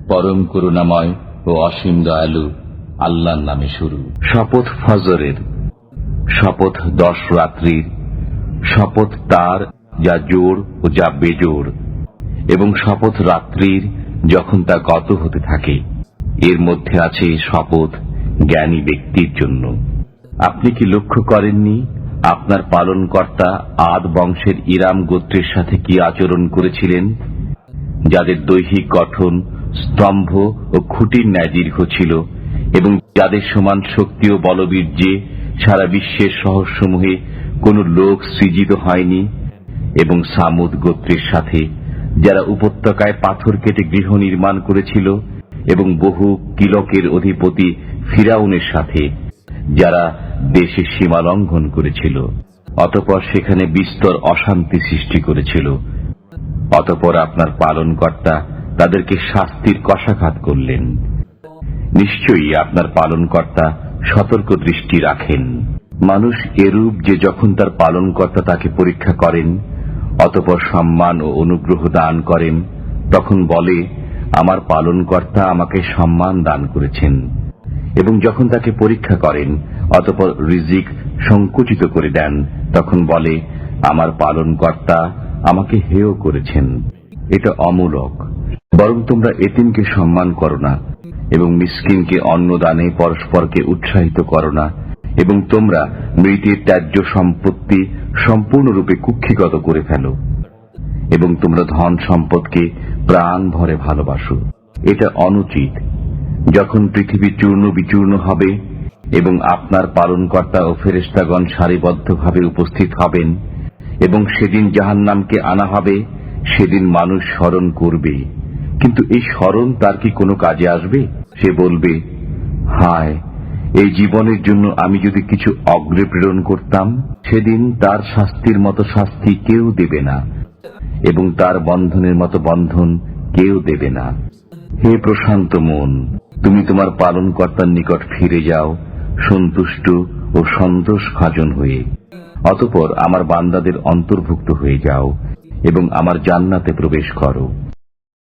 পরম করুণাময় ও অসীম দয়ালু আল্লাহর নামে শুরু। শপথ ফজরের, শপথ 10 রাত্রির, শপথ তার যা জোড় ও যা বেজোড়, এবং শপথ রাত্রির যখন তা গত হতে থাকে। এর মধ্যে আছে শপথ জ্ঞানী ব্যক্তির জন্য। আপনি কি লক্ষ্য করেননি আপনার পালনকর্তা আদ বংশের ইরাম গোত্রের সাথে কি আচরণ করেছিলেন, যাদের দৈহিক গঠন স্তম্ভ ও খুঁটির ন্যায় দীর্ঘ ছিল, এবং যাদের সমান শক্তি ও বলবীর্যে সারা বিশ্বের শহরসমূহে কোন লোক সৃজিত হয়নি, এবং সামুদ গোত্রের সাথে যারা উপত্যকায় পাথর কেটে গৃহ নির্মাণ করেছিল, এবং বহু কিলকের অধিপতি ফিরাউনের সাথে যারা দেশে সীমা লঙ্ঘন করেছিল, অতঃপর সেখানে বিস্তর অশান্তি সৃষ্টি করেছিল। অতঃপর আপনার পালনকর্তা তাদেরকে শাস্তির কষাঘাত করলেন। নিশ্চয়ই আপনার পালনকর্তা সতর্ক দৃষ্টি রাখেন। মানুষ এরূপ যে যখন তার পালনকর্তা তাকে পরীক্ষা করেন, অতঃপর সম্মান ও অনুগ্রহ দান করেন, তখন বলে, আমার পালনকর্তা আমাকে সম্মান দান করেছেন। এবং যখন তাকে পরীক্ষা করেন, অতঃপর রিজিক সংকুচিত করে দেন, তখন বলে, আমার পালনকর্তা আমাকে হেয় করেছেন। এটা অমূলক। বরং তোমরা এতিমকে সম্মান করো না, এবং মিসকিনকে অন্নদানে পরস্পরকে উৎসাহিত করো না, এবং তোমরা মৃতের ত্যায্য সম্পত্তি সম্পূর্ণরূপে কুক্ষিগত করে ফেলো, এবং তোমরা ধন সম্পদকে প্রাণ ভরে ভালোবাসো। এটা অনুচিত। যখন পৃথিবী চূর্ণ বিচূর্ণ হবে এবং আপনার পালনকর্তা ও ফেরেশতাগণ সারিবদ্ধভাবে উপস্থিত হবেন, এবং সেদিন জাহান্নামকে আনা হবে, সেদিন মানুষ স্মরণ করবে, কিন্তু এই স্মরণ তার কি কোনো কাজে আসবে? সে বলবে, হায়, এই জীবনের জন্য আমি যদি কিছু অগ্রে প্রেরণ করতাম। সেদিন তার শাস্তির মতো শাস্তি কেউ দেবে না, এবং তার বন্ধনের মতো বন্ধন কেউ দেবে না। হে প্রশান্ত মন, তুমি তোমার পালনকর্তার নিকট ফিরে যাও সন্তুষ্ট ও সন্তোষ ভাজন হয়ে। অতঃপর আমার বান্দাদের অন্তর্ভুক্ত হয়ে যাও এবং আমার জান্নাতে প্রবেশ করো।